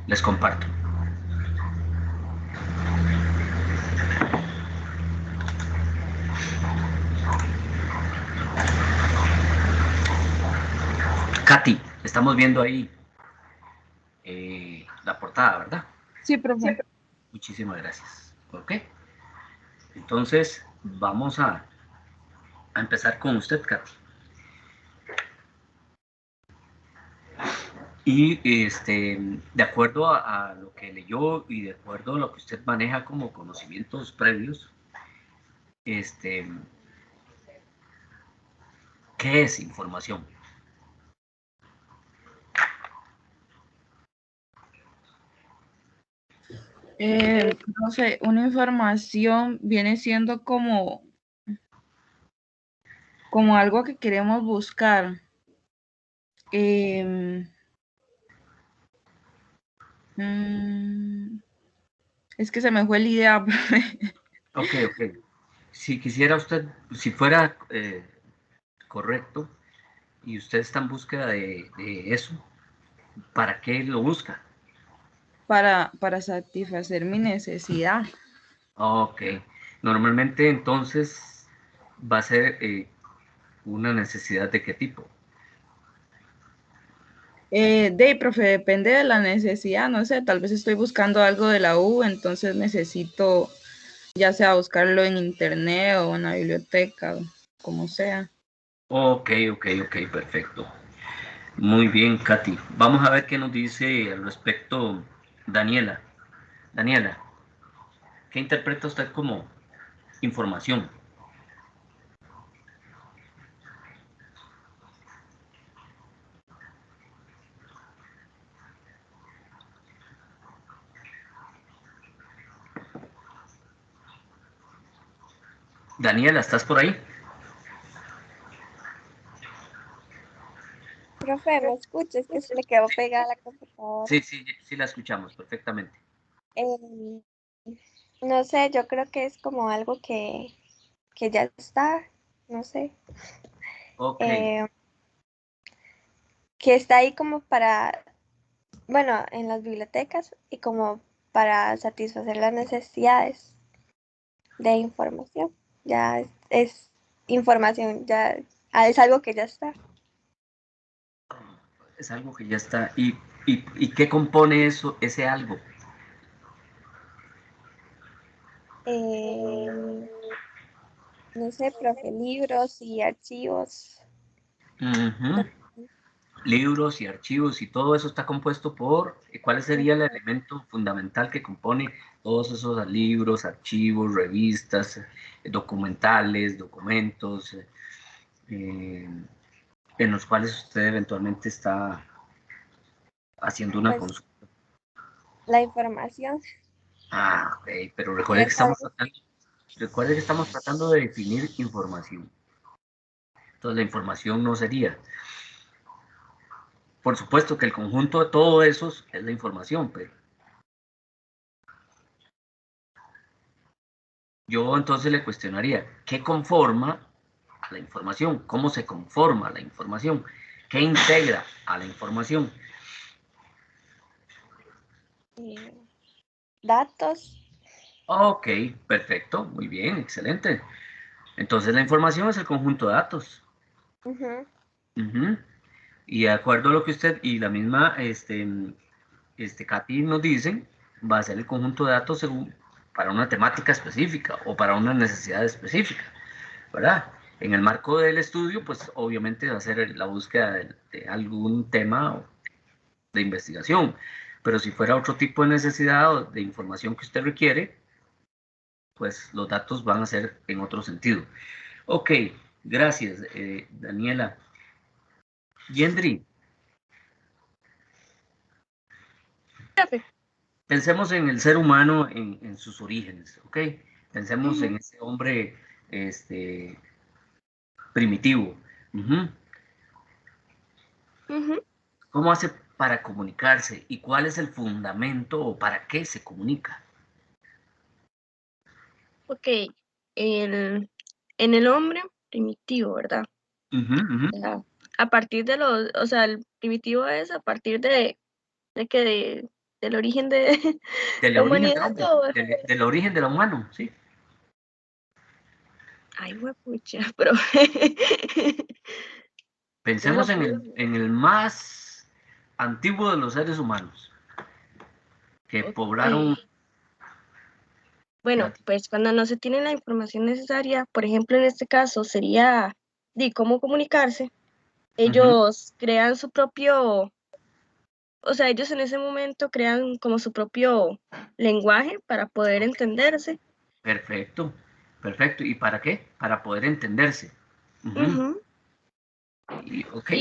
Les comparto. Katy, estamos viendo ahí la portada, ¿verdad? Sí, profe. Muchísimas gracias. Ok. Entonces, vamos a empezar con usted, Katy. Y de acuerdo a lo que leyó y de acuerdo a lo que usted maneja como conocimientos previos, ¿qué es información? No sé, una información viene siendo como algo que queremos buscar. Es que se me fue la idea. Ok, ok. Si quisiera usted, si fuera correcto y usted está en búsqueda de eso, ¿para qué lo busca? Para satisfacer mi necesidad. Ok. Normalmente entonces va a ser una necesidad de qué tipo. Profe, depende de la necesidad, no sé, tal vez estoy buscando algo de la U, entonces necesito ya sea buscarlo en internet o en la biblioteca, como sea. Ok, ok, ok, perfecto. Muy bien, Katy. Vamos a ver qué nos dice al respecto Daniela. Daniela, ¿qué interpreta usted como información? Daniela, ¿estás por ahí? Profe, ¿me escucha? Es que se le quedó pegada la computadora. Sí, sí, sí la escuchamos perfectamente. Eh, no sé, yo creo que es como algo que ya está, no sé, Ok, eh, que está ahí como para, bueno, en las bibliotecas y como para satisfacer las necesidades de información. Ya es información, ya es algo que ya está. es algo que ya está. ¿Y qué compone eso, ese algo? Eh, no sé, profe, libros y archivos. Ujú. Libros y archivos y todo eso está compuesto por, ¿cuál sería el elemento fundamental que compone todos esos libros, archivos, revistas, documentales, documentos, eh, en los cuales usted eventualmente está haciendo una Pues consulta? la información. Ah, ok, pero No sabes. recuerde que estamos tratando de definir información. Entonces la información no sería, por supuesto que el conjunto de todo eso es la información, pero yo entonces le cuestionaría, ¿qué conforma a la información? ¿Cómo se conforma la información? ¿Qué integra a la información? Datos. Ok, perfecto, muy bien, excelente. Entonces la información es el conjunto de datos. Ujú. Ujú. Y de acuerdo a lo que usted y la misma Katy nos dicen, va a ser el conjunto de datos según, para una temática específica o para una necesidad específica, ¿verdad? En el marco del estudio, pues obviamente va a ser la búsqueda de algún tema de investigación, pero si fuera otro tipo de necesidad o de información que usted requiere, pues los datos van a ser en otro sentido. Ok, gracias, Daniela. Yendri, pensemos en el ser humano en sus orígenes, ¿ok? Pensemos en ese hombre este, primitivo. Ujú. Ujú. ¿Cómo hace para comunicarse y cuál es el fundamento o para qué se comunica? Ok, en el hombre primitivo, ¿verdad? Ujú, ujú. O sea, a partir de los, o sea, el primitivo es a partir de del origen de Del la origen del humanidad. hombre, del origen del humano, sí. Ay, huepucha, pero no Pensemos lo en puedo. en el más antiguo de los seres humanos, que Ok. poblaron Bueno, la Tierra. pues cuando no se tiene la información necesaria, por ejemplo, en este caso sería de cómo comunicarse. Ujú, Ellos crean su propio, o sea, ellos en ese momento crean como su propio lenguaje para poder ok, entenderse. perfecto, perfecto. ¿Y para qué? Para poder entenderse. Ujú, Ujú. y, ok,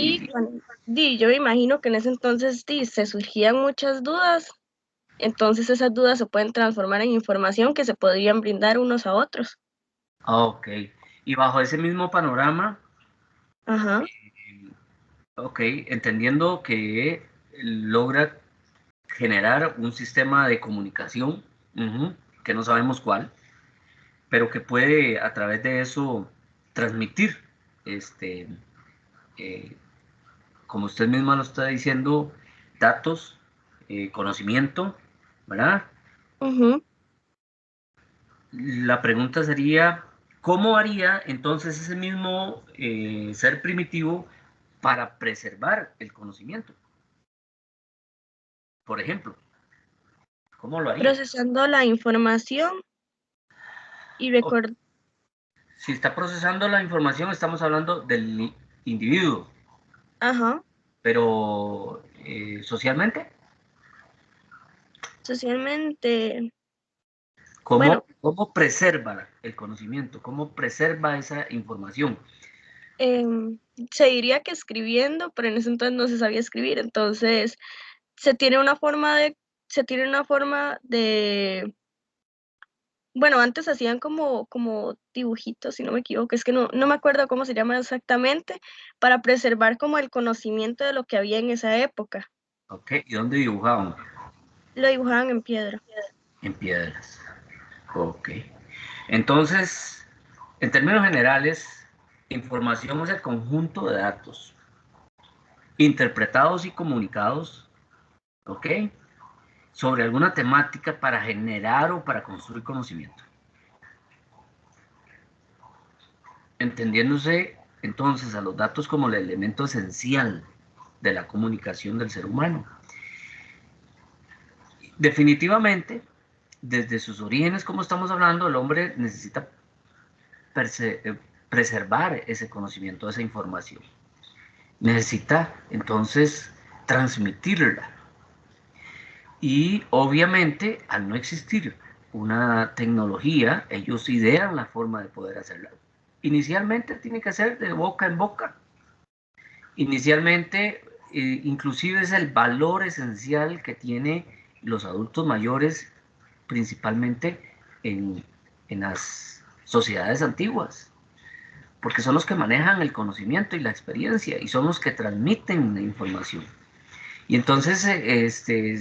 Yo me imagino que en ese entonces se surgían muchas dudas, entonces esas dudas se pueden transformar en información que se podrían brindar unos a otros. ok. Y bajo ese mismo panorama, Ajá. ok, entendiendo que logra generar un sistema de comunicación, ujú, que no sabemos cuál, pero que puede a través de eso transmitir, este, eh, como usted misma lo está diciendo, datos, conocimiento, ¿verdad? Ujú. La pregunta sería, ¿cómo haría entonces ese mismo ser primitivo para preservar el conocimiento? Por ejemplo, ¿cómo lo haría? Procesando la información y O- recordando. si está procesando la información, estamos hablando del individuo, Ajá. pero socialmente, Socialmente, bueno, ¿cómo preserva el conocimiento? ¿Cómo preserva esa información? em, se diría que escribiendo, pero en ese entonces no se sabía escribir, entonces se tiene una forma de, se tiene una forma de, bueno, antes hacían como dibujitos, si no me equivoco, es que no me acuerdo cómo se llama exactamente, para preservar como el conocimiento de lo que había en esa época. ¿Ok? ¿Y dónde dibujaban? Lo dibujaban en piedra. En piedras. Ok. Entonces, en términos generales, información es el conjunto de datos interpretados y comunicados, ¿ok? Sobre alguna temática para generar o para construir conocimiento. Entendiéndose entonces a los datos como el elemento esencial de la comunicación del ser humano. Definitivamente, desde sus orígenes, como estamos hablando, el hombre necesita preservar ese conocimiento, esa información. Necesita entonces transmitirla. Y obviamente, al no existir una tecnología, ellos idean la forma de poder hacerla. Inicialmente tiene que ser de boca en boca. Inicialmente, inclusive es el valor esencial que tienen los adultos mayores, principalmente en, en las sociedades antiguas, porque son los que manejan el conocimiento y la experiencia y son los que transmiten la información. Y entonces,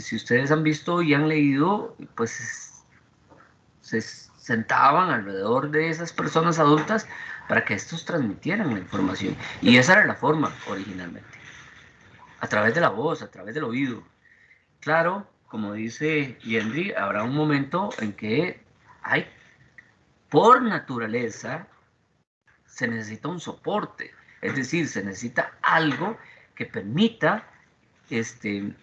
si ustedes han visto y han leído, pues se sentaban alrededor de esas personas adultas para que estos transmitieran la información. Y esa era la forma originalmente, a través de la voz, a través del oído. Claro, como dice Yendri, habrá un momento en que hay, por naturaleza, se necesita un soporte, es decir, se necesita algo que permita, este,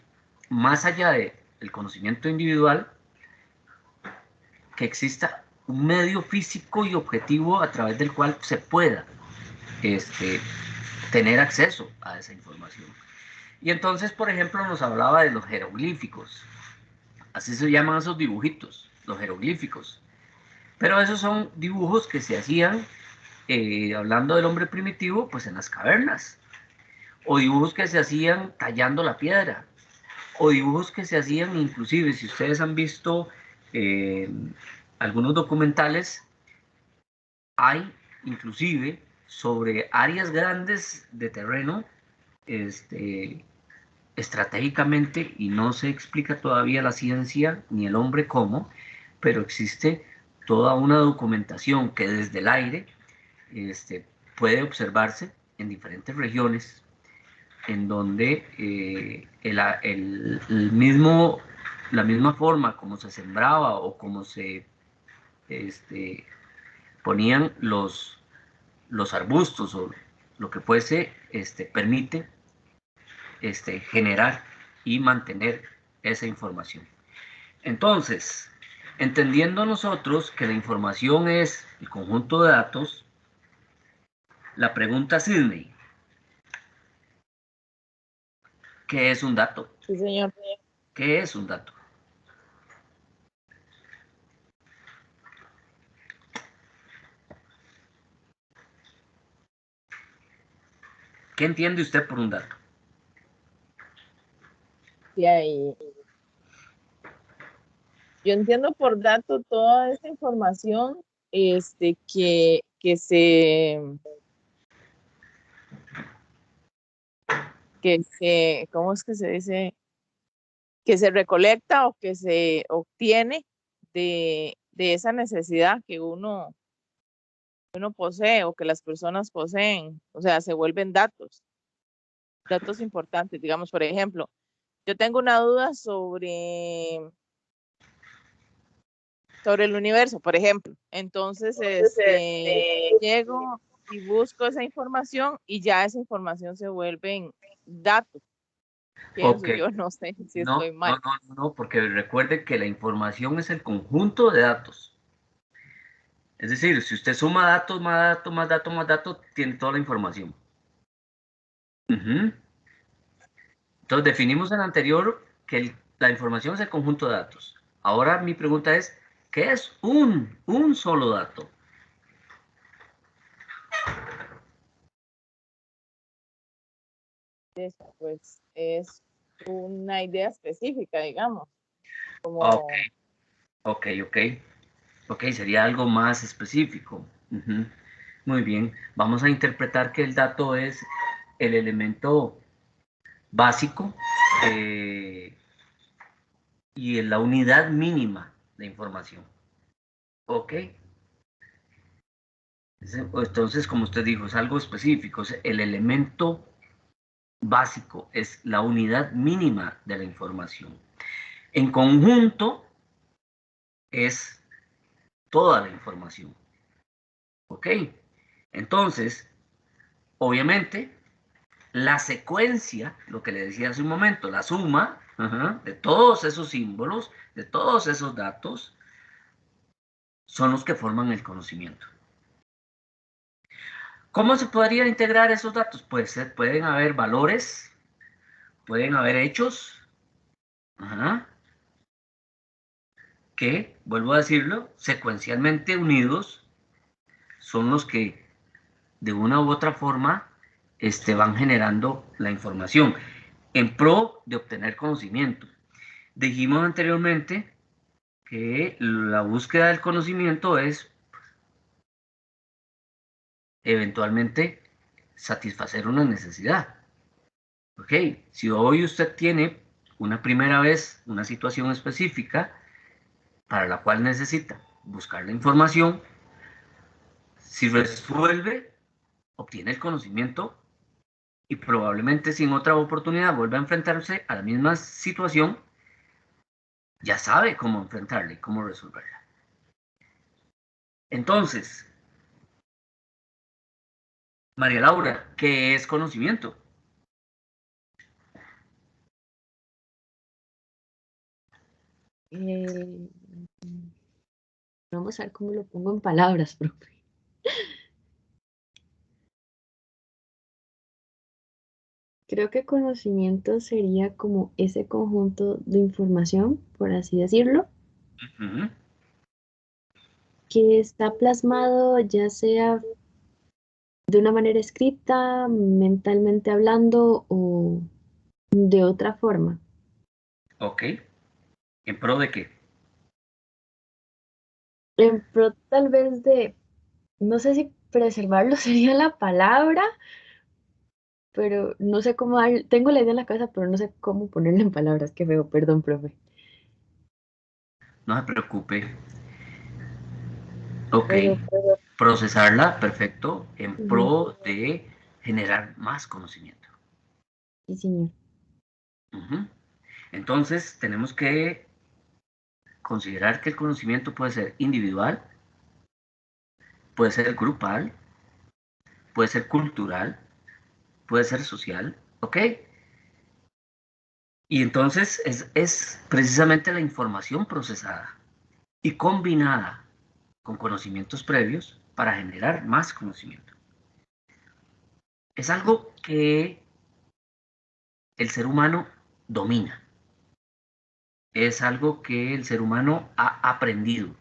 más allá del conocimiento individual, que exista un medio físico y objetivo a través del cual se pueda este, tener acceso a esa información. Y entonces, por ejemplo, nos hablaba de los jeroglíficos, así se llaman esos dibujitos, los jeroglíficos. Pero esos son dibujos que se hacían, hablando del hombre primitivo, pues en las cavernas, o dibujos que se hacían tallando la piedra, o dibujos que se hacían inclusive, si ustedes han visto eh, algunos documentales, hay inclusive sobre áreas grandes de terreno, este, estratégicamente, y no se explica todavía la ciencia ni el hombre cómo, pero existe toda una documentación que desde el aire este, puede observarse en diferentes regiones, en donde el mismo la misma forma como se sembraba o como se ponían los arbustos o lo que fuese, permite generar y mantener esa información. Entonces, entendiendo nosotros que la información es el conjunto de datos, la pregunta Sidney, ¿qué es un dato? Sí, señor. ¿Qué es un dato? ¿Qué entiende usted por un dato? Sí, ahí. Yo entiendo por dato toda esta información ¿cómo es que se dice? Que se recolecta o que se obtiene de esa necesidad que uno posee o que las personas poseen. O sea, se vuelven datos importantes. Digamos, por ejemplo, yo tengo una duda sobre el universo, por ejemplo. Entonces, llego y busco esa información y ya esa información se vuelven datos. Pienso Ok. yo, no sé si No, estoy no, mal. no, no, porque recuerde que la información es el conjunto de datos. Es decir, si usted suma datos, más datos, más datos, más datos, tiene toda la información. Ujú. Entonces, definimos en el anterior que la información es el conjunto de datos. Ahora mi pregunta es, ¿qué es un solo dato? Pues es una idea específica, digamos, Ok, como ok, ok. Ok, sería algo más específico. Ujú. Muy bien. Vamos a interpretar que el dato es el elemento básico y la unidad mínima de información. Ok. Entonces, como usted dijo, es algo específico. Es el elemento básico, es la unidad mínima de la información. En conjunto es toda la información. Ok. Entonces, obviamente, la secuencia, lo que le decía hace un momento, la suma de todos esos símbolos, de todos esos datos, son los que forman el conocimiento. ¿Cómo se podría integrar esos datos? Pues pueden haber valores, pueden haber hechos, que, vuelvo a decirlo, secuencialmente unidos, son los que de una u otra forma van generando la información en pro de obtener conocimiento. Dijimos anteriormente que la búsqueda del conocimiento es eventualmente satisfacer una necesidad. Ok, si hoy usted tiene una primera vez una situación específica para la cual necesita buscar la información, si resuelve, obtiene el conocimiento y probablemente sin otra oportunidad vuelva a enfrentarse a la misma situación, ya sabe cómo enfrentarla y cómo resolverla. Entonces, María Laura, ¿qué es conocimiento? Eh, Vamos a ver cómo lo pongo en palabras, profe. Creo que conocimiento sería como ese conjunto de información, por así decirlo, Ujú. que está plasmado ya sea de una manera escrita, mentalmente hablando o de otra forma. Ok, ¿en pro de qué? En pro tal vez de, no sé si preservarlo sería la palabra, pero no sé cómo dar, tengo la idea en la cabeza, pero no sé cómo ponerla en palabras. Qué feo, perdón, profe. No se preocupe. Ok, Pero, procesarla, perfecto, en ujú, pro de generar más conocimiento. sí, señor. Ujú. Entonces, tenemos que considerar que el conocimiento puede ser individual, puede ser grupal, puede ser cultural, puede ser social, ¿ok? Y entonces es precisamente la información procesada y combinada con conocimientos previos para generar más conocimiento. Es algo que el ser humano domina. Es algo que el ser humano ha aprendido.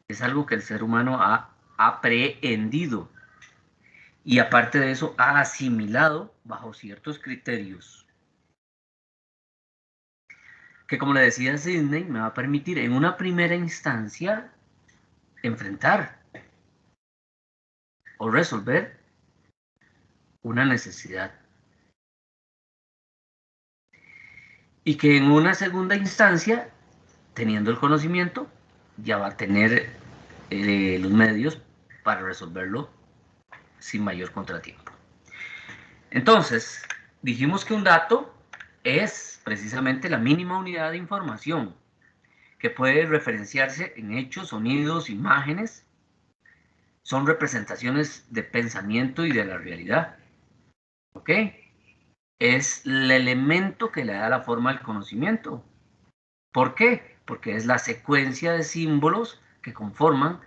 Es algo que el ser humano ha aprehendido. Y aparte de eso, ha asimilado bajo ciertos criterios. Que como le decía Sidney, me va a permitir en una primera instancia enfrentar o resolver una necesidad. Y que en una segunda instancia, teniendo el conocimiento, ya va a tener los medios para resolverlo sin mayor contratiempo. Entonces, dijimos que un dato es precisamente la mínima unidad de información que puede referenciarse en hechos, sonidos, imágenes. Son representaciones de pensamiento y de la realidad. ¿Ok? Es el elemento que le da la forma al conocimiento. ¿Por qué? Porque es la secuencia de símbolos que conforman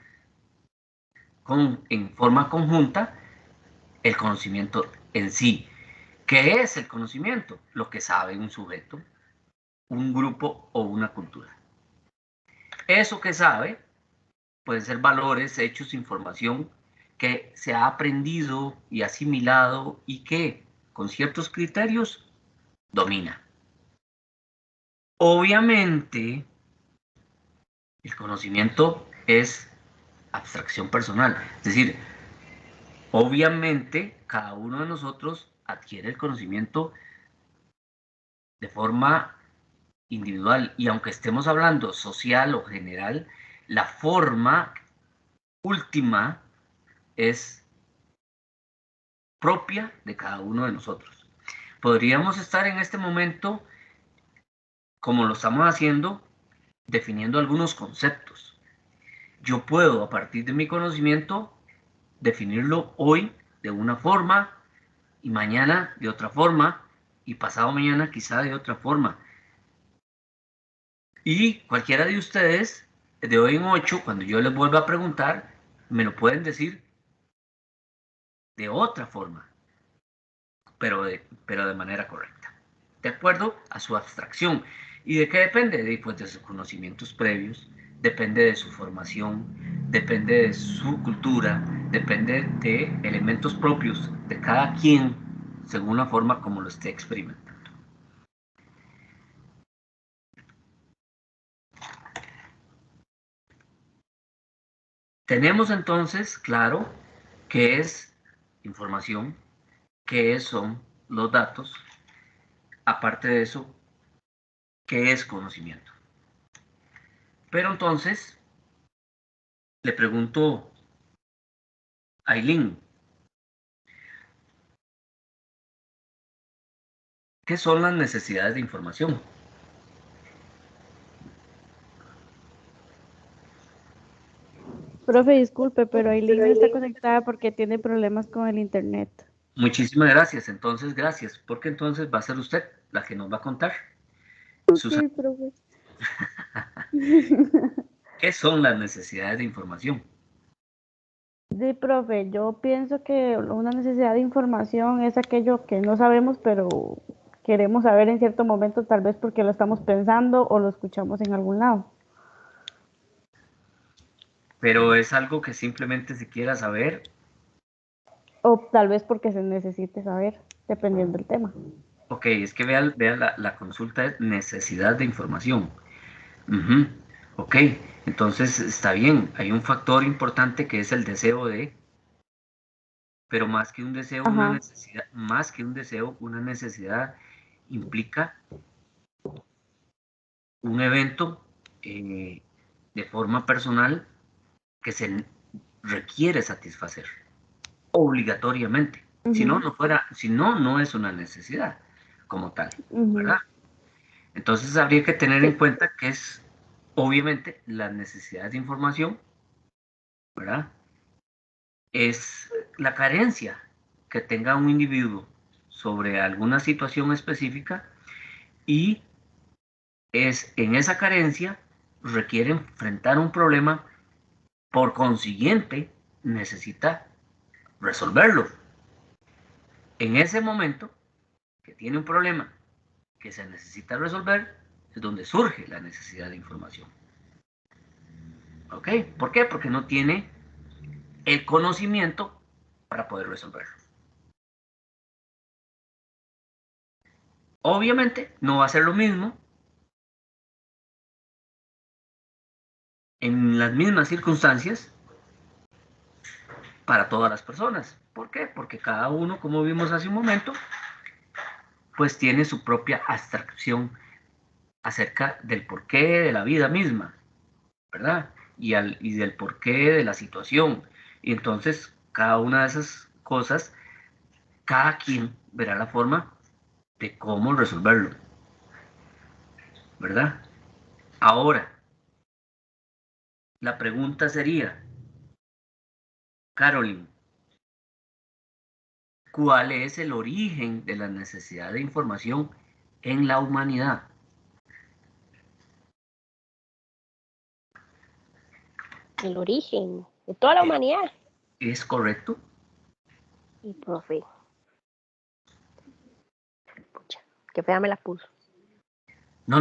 en forma conjunta el conocimiento en sí. ¿Qué es el conocimiento? Lo que sabe un sujeto, un grupo o una cultura. Eso que sabe pueden ser valores, hechos, información que se ha aprendido y asimilado y que con ciertos criterios domina. Obviamente, el conocimiento es abstracción personal, es decir, obviamente cada uno de nosotros adquiere el conocimiento de forma individual y aunque estemos hablando social o general, la forma última es propia de cada uno de nosotros. Podríamos estar en este momento, como lo estamos haciendo, definiendo algunos conceptos. Yo puedo, a partir de mi conocimiento, definirlo hoy de una forma y mañana de otra forma y pasado mañana quizá de otra forma. Y cualquiera de ustedes, de hoy en 8, cuando yo les vuelva a preguntar, me lo pueden decir de otra forma, pero de manera correcta, de acuerdo a su abstracción. ¿Y de qué depende? Pues de sus conocimientos previos, depende de su formación, depende de su cultura, depende de elementos propios de cada quien, según la forma como lo esté experimentando. Tenemos entonces claro qué es información, qué son los datos, aparte de eso, qué es conocimiento. Pero entonces, le pregunto a Aileen, ¿qué son las necesidades de información? Profe, disculpe, pero Aileen no está conectada porque tiene problemas con el internet. Muchísimas gracias. Entonces, gracias. Porque entonces va a ser usted la que nos va a contar. Sí, profe. ¿Qué son las necesidades de información? Sí, profe, yo pienso que una necesidad de información es aquello que no sabemos, pero queremos saber en cierto momento, tal vez porque lo estamos pensando o lo escuchamos en algún lado. Pero es algo que simplemente se quiera saber. O tal vez porque se necesite saber, dependiendo del tema. Ok, es que vea la consulta es necesidad de información. Ok, entonces está bien. Hay un factor importante que es el deseo de, pero más que un deseo, una necesidad, más que un deseo, una necesidad implica un evento de forma personal que se requiere satisfacer obligatoriamente. Si no, no es una necesidad como tal, ¿verdad? Entonces habría que tener en cuenta que es obviamente, las necesidades de información, ¿verdad? Es la carencia que tenga un individuo sobre alguna situación específica y es en esa carencia requiere enfrentar un problema, por consiguiente necesita resolverlo. En ese momento que tiene un problema que se necesita resolver es donde surge la necesidad de información. ¿Ok? ¿Por qué? Porque no tiene el conocimiento para poder resolverlo. Obviamente no va a ser lo mismo en las mismas circunstancias para todas las personas. ¿Por qué? Porque cada uno, como vimos hace un momento, pues tiene su propia abstracción acerca del porqué de la vida misma, ¿verdad? Y del porqué de la situación. Y entonces, cada una de esas cosas, cada quien verá la forma de cómo resolverlo, ¿verdad? Ahora, la pregunta sería, Caroline, ¿cuál es el origen de la necesidad de información en la humanidad? El origen de toda la humanidad. ¿Es correcto? Y profe, pucha, qué fea me la puso. No.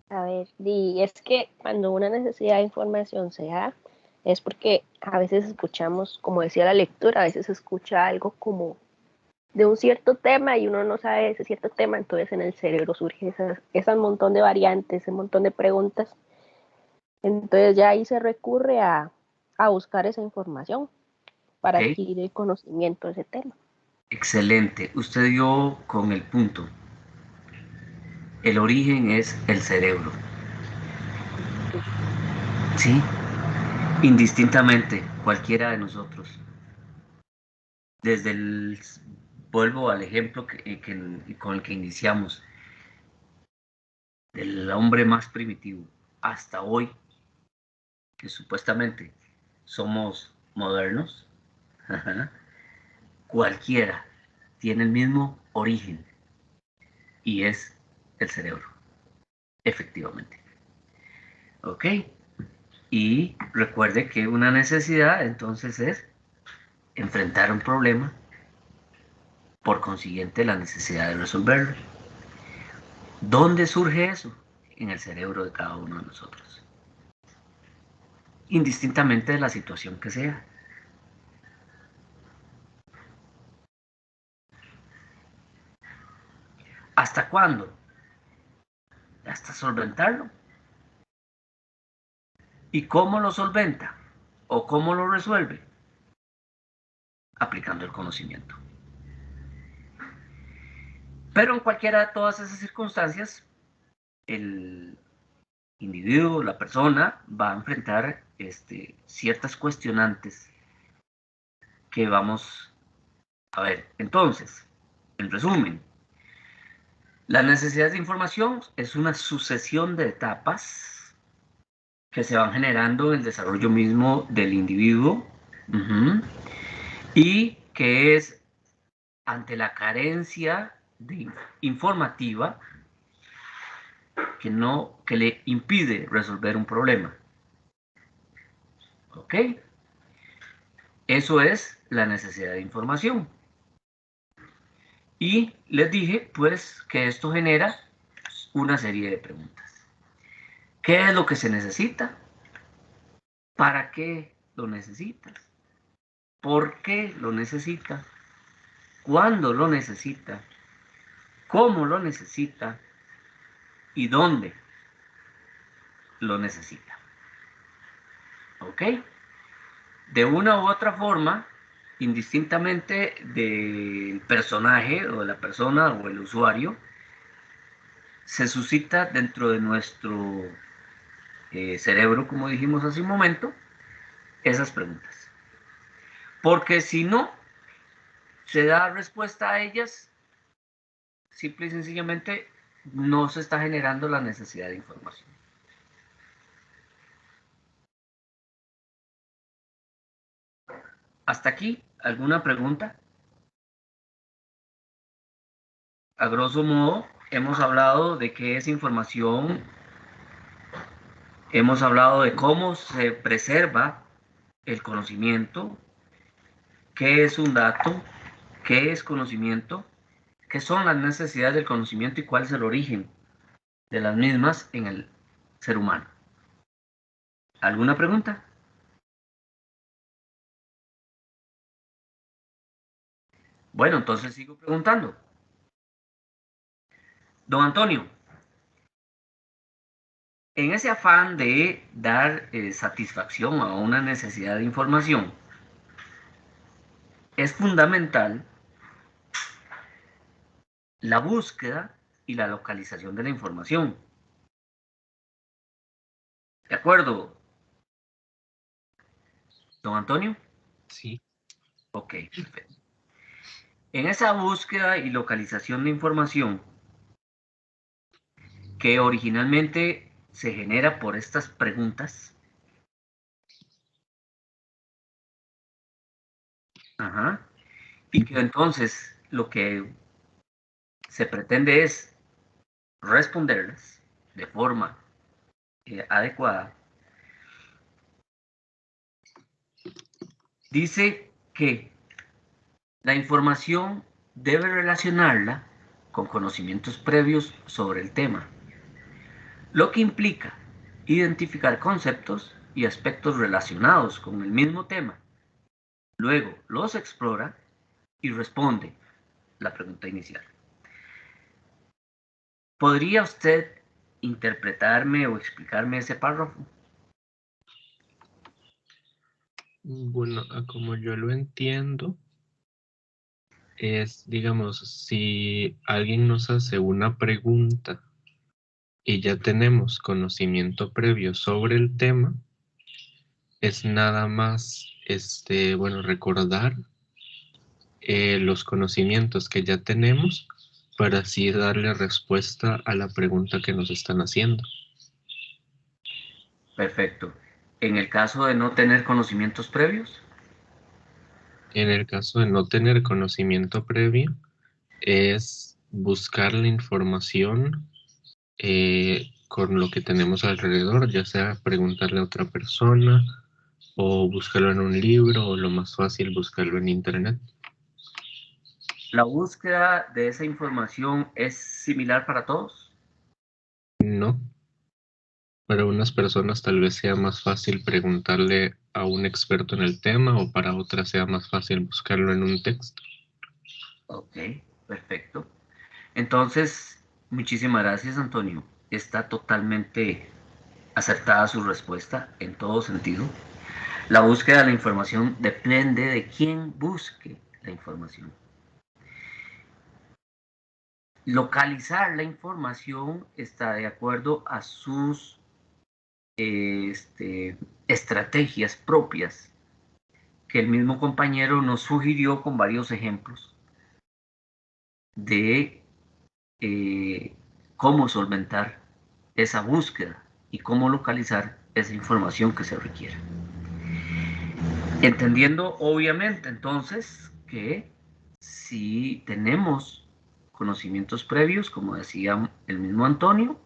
A ver, y es que cuando una necesidad de información se da, es porque a veces escuchamos, como decía la lectura, a veces se escucha algo como de un cierto tema y uno no sabe ese cierto tema, entonces en el cerebro surge ese montón de variantes, ese montón de preguntas. Entonces ya ahí se recurre a buscar esa información para Ok, adquirir el conocimiento de ese tema. excelente. Usted dio con el punto. El origen es el cerebro, ¿sí? Indistintamente, cualquiera de nosotros. Desde el, vuelvo al ejemplo con el que iniciamos, del hombre más primitivo hasta hoy, que supuestamente somos modernos, cualquiera tiene el mismo origen y es el cerebro, efectivamente. ¿Ok? Y recuerde que una necesidad entonces es enfrentar un problema, por consiguiente la necesidad de resolverlo. ¿Dónde surge eso? En el cerebro de cada uno de nosotros, indistintamente de la situación que sea. ¿Hasta cuándo? Hasta solventarlo. ¿Y cómo lo solventa? ¿O cómo lo resuelve? Aplicando el conocimiento. Pero en cualquiera de todas esas circunstancias, el individuo, la persona, va a enfrentar ciertas cuestionantes que vamos a ver. Entonces, en resumen, la necesidad de información es una sucesión de etapas que se van generando en el desarrollo mismo del individuo, y que es ante la carencia informativa que le impide resolver un problema. ¿Ok? Eso es la necesidad de información. Y les dije, pues, que esto genera una serie de preguntas. ¿Qué es lo que se necesita? ¿Para qué lo necesitas? ¿Por qué lo necesita? ¿Cuándo lo necesita? ¿Cómo lo necesita? ¿Y dónde lo necesita? ¿Ok? De una u otra forma, indistintamente del personaje o de la persona o el usuario, se suscita dentro de nuestro cerebro, como dijimos hace un momento, esas preguntas. Porque si no se da respuesta a ellas, simple y sencillamente no se está generando la necesidad de información. ¿Hasta aquí alguna pregunta? A grosso modo, hemos hablado de qué es información, hemos hablado de cómo se preserva el conocimiento, qué es un dato, qué es conocimiento, qué son las necesidades del conocimiento y cuál es el origen de las mismas en el ser humano. ¿Alguna pregunta? Bueno, entonces sigo preguntando. Don Antonio, en ese afán de dar satisfacción a una necesidad de información, es fundamental la búsqueda y la localización de la información. ¿De acuerdo, don Antonio? Sí. Ok, perfecto. En esa búsqueda y localización de información, que originalmente se genera por estas preguntas, y que entonces lo que se pretende es responderlas de forma adecuada, dice que la información debe relacionarla con conocimientos previos sobre el tema, lo que implica identificar conceptos y aspectos relacionados con el mismo tema. Luego los explora y responde la pregunta inicial. ¿Podría usted interpretarme o explicarme ese párrafo? Bueno, como yo lo entiendo, es, digamos, si alguien nos hace una pregunta y ya tenemos conocimiento previo sobre el tema, es nada más, bueno, recordar los conocimientos que ya tenemos para así darle respuesta a la pregunta que nos están haciendo. Perfecto. En el caso de no tener conocimientos previos, En el caso de no tener conocimiento previo, es buscar la información con lo que tenemos alrededor, ya sea preguntarle a otra persona o buscarlo en un libro o lo más fácil, buscarlo en internet. ¿la búsqueda de esa información es similar para todos? No. Para unas personas tal vez sea más fácil preguntarle a un experto en el tema o para otras sea más fácil buscarlo en un texto. Ok, perfecto. Entonces, muchísimas gracias, Antonio. Está totalmente acertada su respuesta en todo sentido. La búsqueda de la información depende de quién busque la información. Localizar la información está de acuerdo a sus estrategias propias que el mismo compañero nos sugirió con varios ejemplos de cómo solventar esa búsqueda y cómo localizar esa información que se requiere. Entendiendo obviamente entonces que si tenemos conocimientos previos, como decía el mismo Antonio,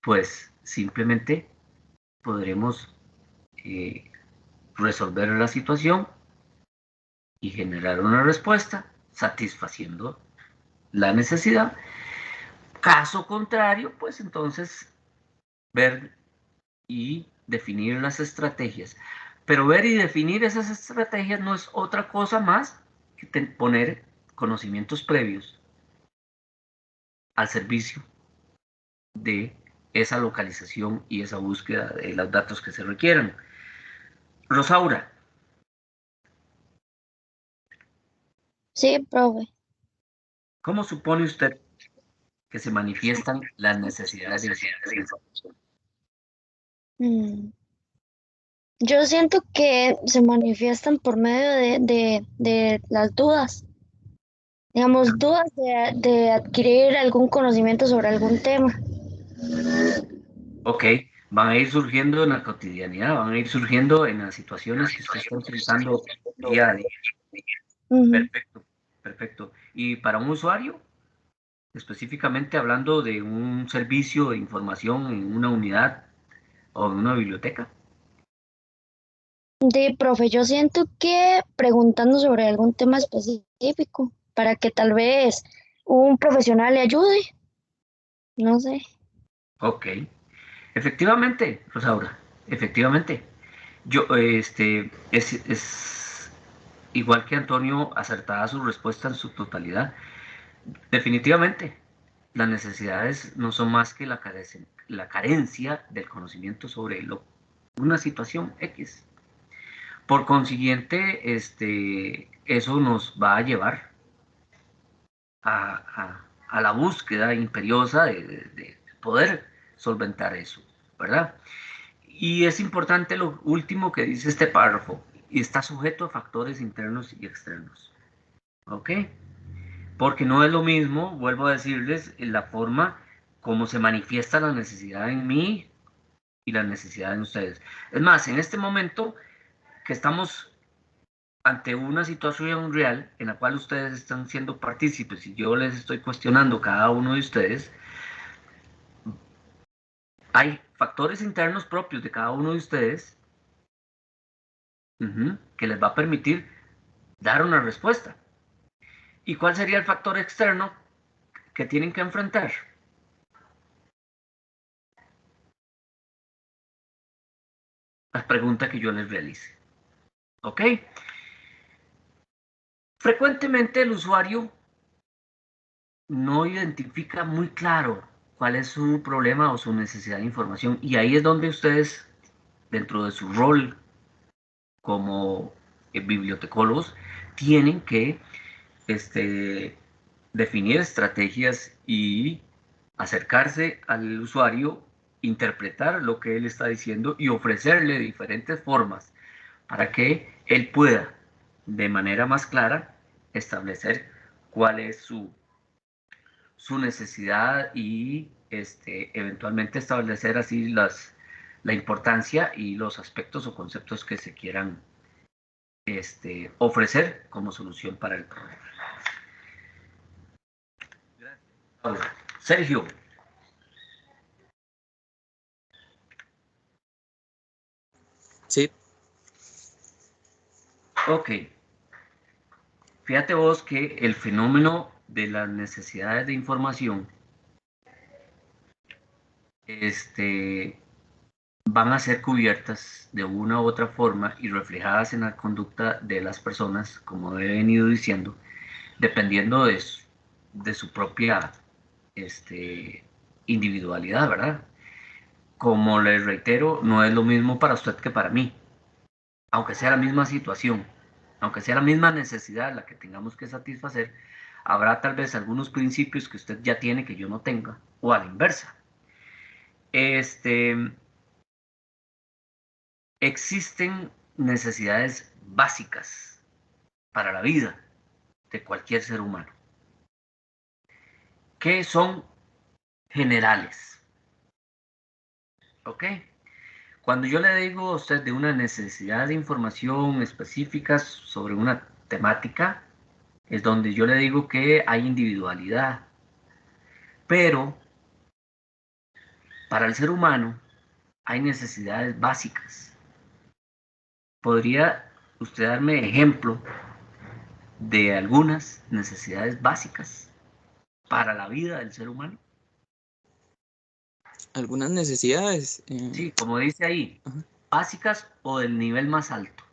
pues simplemente podremos resolver la situación y generar una respuesta satisfaciendo la necesidad. Caso contrario, pues entonces ver y definir las estrategias. Pero ver y definir esas estrategias no es otra cosa más que poner conocimientos previos al servicio de esa localización y esa búsqueda de los datos que se requieran. Rosaura, Sí, profe. ¿cómo supone usted que se manifiestan las necesidades de información? Yo siento que se manifiestan por medio de las dudas. digamos, dudas de adquirir algún conocimiento sobre algún tema. Ok, van a ir surgiendo en la cotidianidad, van a ir surgiendo en las situaciones que usted está utilizando día a día. Ujú. Perfecto, perfecto. Y para un usuario, específicamente hablando de un servicio de información en una unidad o en una biblioteca. Profe, yo siento que preguntando sobre algún tema específico para que tal vez un profesional le ayude, no sé. Ok, efectivamente, Rosaura, efectivamente. Yo, es igual que Antonio, acertada su respuesta en su totalidad. Definitivamente, las necesidades no son más que la carencia del conocimiento sobre una situación X. Por consiguiente, eso nos va a llevar a la búsqueda imperiosa de poder solventar eso, ¿verdad? Y es importante lo último que dice este párrafo, y está sujeto a factores internos y externos, ¿ok? Porque no es lo mismo, vuelvo a decirles, la forma como se manifiesta la necesidad en mí y la necesidad en ustedes. Es más, en este momento que estamos ante una situación real en la cual ustedes están siendo partícipes y yo les estoy cuestionando cada uno de ustedes, hay factores internos propios de cada uno de ustedes que les va a permitir dar una respuesta. ¿Y cuál sería el factor externo que tienen que enfrentar? La pregunta que yo les realice. ¿Ok? Frecuentemente el usuario no identifica muy claro cuál es su problema o su necesidad de información, y ahí es donde ustedes, dentro de su rol como bibliotecólogos, tienen que definir estrategias y acercarse al usuario, interpretar lo que él está diciendo y ofrecerle diferentes formas para que él pueda, de manera más clara, establecer cuál es su necesidad y eventualmente establecer así la importancia y los aspectos o conceptos que se quieran ofrecer como solución para el problema. Gracias. Sergio. Sí. Ok. Fíjate vos que el fenómeno de las necesidades de información van a ser cubiertas de una u otra forma y reflejadas en la conducta de las personas, como he venido diciendo, dependiendo de su propia individualidad, ¿verdad? Como les reitero, no es lo mismo para usted que para mí, aunque sea la misma situación, aunque sea la misma necesidad la que tengamos que satisfacer, habrá tal vez algunos principios que usted ya tiene que yo no tenga, o a la inversa. Existen necesidades básicas para la vida de cualquier ser humano, que son generales. ¿Ok? Cuando yo le digo a usted de una necesidad de información específica sobre una temática, es donde yo le digo que hay individualidad. Pero para el ser humano hay necesidades básicas. ¿Podría usted darme ejemplo de algunas necesidades básicas para la vida del ser humano? Algunas necesidades. Sí, como dice ahí, Ajá. básicas o del nivel más alto.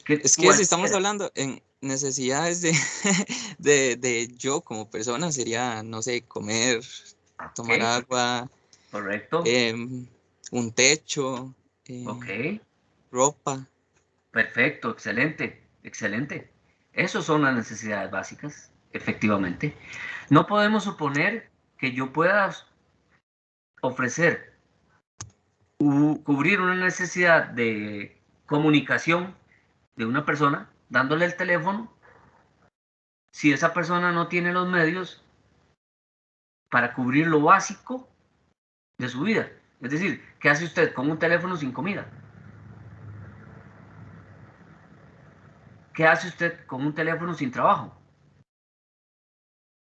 Es que si estamos hablando en necesidades de yo como persona, sería, no sé, comer, tomar agua, correcto, un techo, ropa. Perfecto, excelente, excelente. Esas son las necesidades básicas, efectivamente. No podemos suponer que yo pueda ofrecer, cubrir una necesidad de comunicación de una persona dándole el teléfono si esa persona no tiene los medios para cubrir lo básico de su vida? Es decir, ¿qué hace usted con un teléfono sin comida? ¿Qué hace usted con un teléfono sin trabajo?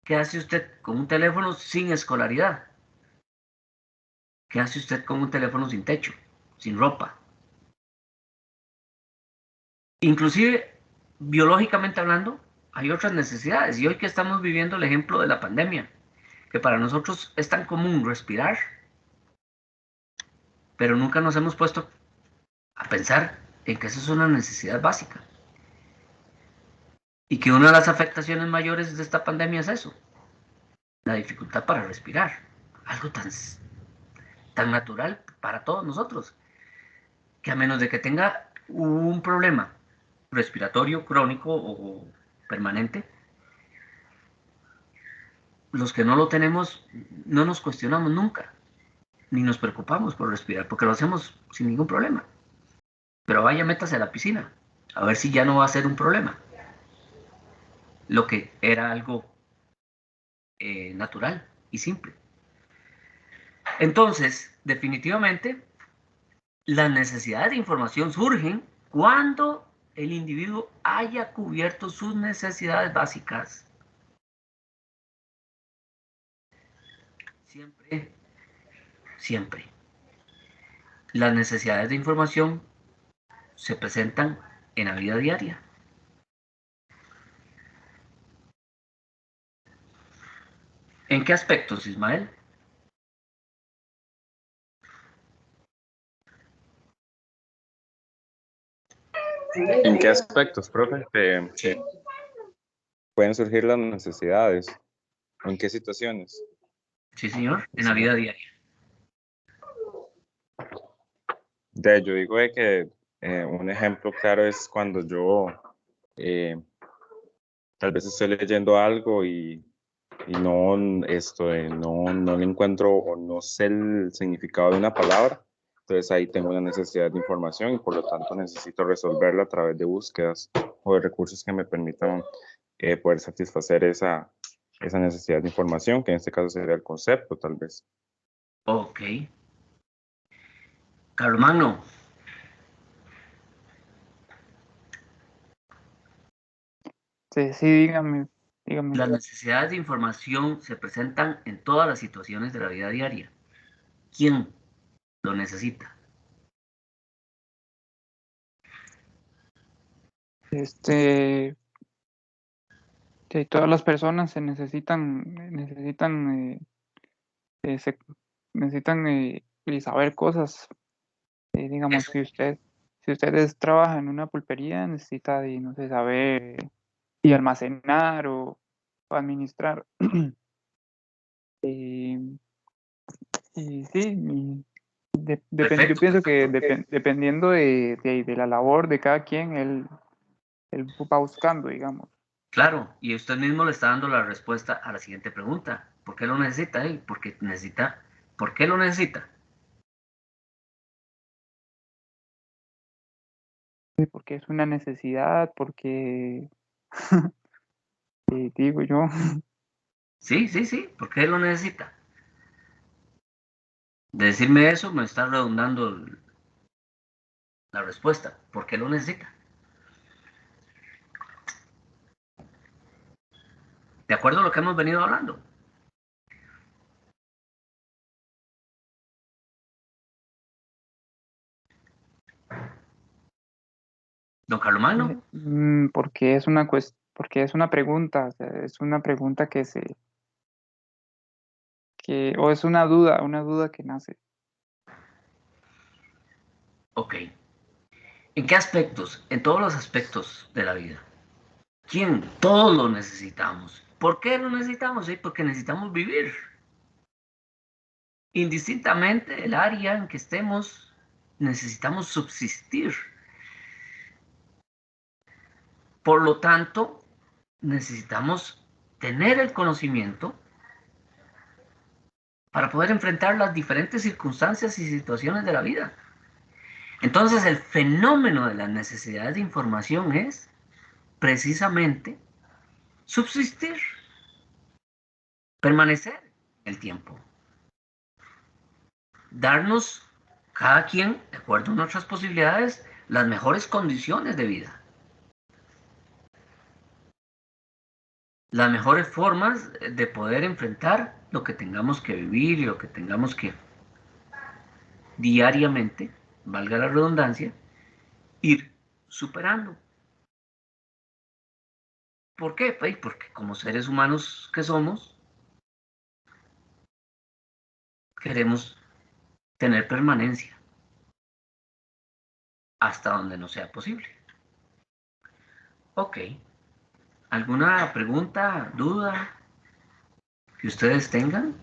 ¿Qué hace usted con un teléfono sin escolaridad? ¿Qué hace usted con un teléfono sin techo, sin ropa? Inclusive, biológicamente hablando, hay otras necesidades. Y hoy que estamos viviendo el ejemplo de la pandemia, que para nosotros es tan común respirar, pero nunca nos hemos puesto a pensar en que eso es una necesidad básica. Y que una de las afectaciones mayores de esta pandemia es eso, la dificultad para respirar. Algo tan natural para todos nosotros, que a menos de que tenga un problema respiratorio crónico o permanente, los que no lo tenemos no nos cuestionamos nunca, ni nos preocupamos por respirar, porque lo hacemos sin ningún problema. Pero vaya, métase a la piscina, a ver si ya no va a ser un problema. Lo que era algo natural y simple. Entonces, definitivamente, las necesidades de información surgen cuando el individuo haya cubierto sus necesidades básicas. Siempre. Las necesidades de información se presentan en la vida diaria. ¿En qué aspectos, Ismael? ¿En qué aspectos, profe? Pueden surgir las necesidades. ¿En qué situaciones? Sí, señor, en la vida diaria. Yo digo que un ejemplo claro es cuando yo tal vez estoy leyendo algo y no le encuentro o no sé el significado de una palabra. Entonces ahí tengo una necesidad de información y por lo tanto necesito resolverla a través de búsquedas o de recursos que me permitan poder satisfacer esa necesidad de información, que en este caso sería el concepto, tal vez. Ok. Carlomagno. Sí, dígame. Las necesidades de información se presentan en todas las situaciones de la vida diaria. ¿Quién lo necesita? Todas las personas necesitan saber cosas. Digamos, si ustedes trabajan en una pulpería, necesita, no sé, saber y almacenar o administrar. Y sí, yo pienso que dependiendo de la labor de cada quien, él va buscando, digamos. Claro, y usted mismo le está dando la respuesta a la siguiente pregunta. ¿Por qué lo necesita él? ¿Por qué lo necesita? Porque es una necesidad, porque digo yo. Sí, ¿por qué lo necesita? De decirme eso me está redundando la respuesta. ¿Por qué lo necesita? De acuerdo a lo que hemos venido hablando. Don Carlomagno. Porque es una pregunta, o sea, es una pregunta o es una duda que nace. Ok. ¿En qué aspectos? En todos los aspectos de la vida. ¿Quién? Todos lo necesitamos. ¿Por qué lo necesitamos? Sí, porque necesitamos vivir. Indistintamente del área en que estemos, necesitamos subsistir. Por lo tanto, necesitamos tener el conocimiento para poder enfrentar las diferentes circunstancias y situaciones de la vida. Entonces, el fenómeno de las necesidades de información es precisamente subsistir, permanecer en el tiempo. Darnos, cada quien, de acuerdo a nuestras posibilidades, las mejores condiciones de vida. Las mejores formas de poder enfrentar lo que tengamos que vivir y lo que tengamos que diariamente, valga la redundancia, ir superando. ¿Por qué? Pues porque como seres humanos que somos, queremos tener permanencia hasta donde no sea posible. Ok. ¿Alguna pregunta, duda que ustedes tengan?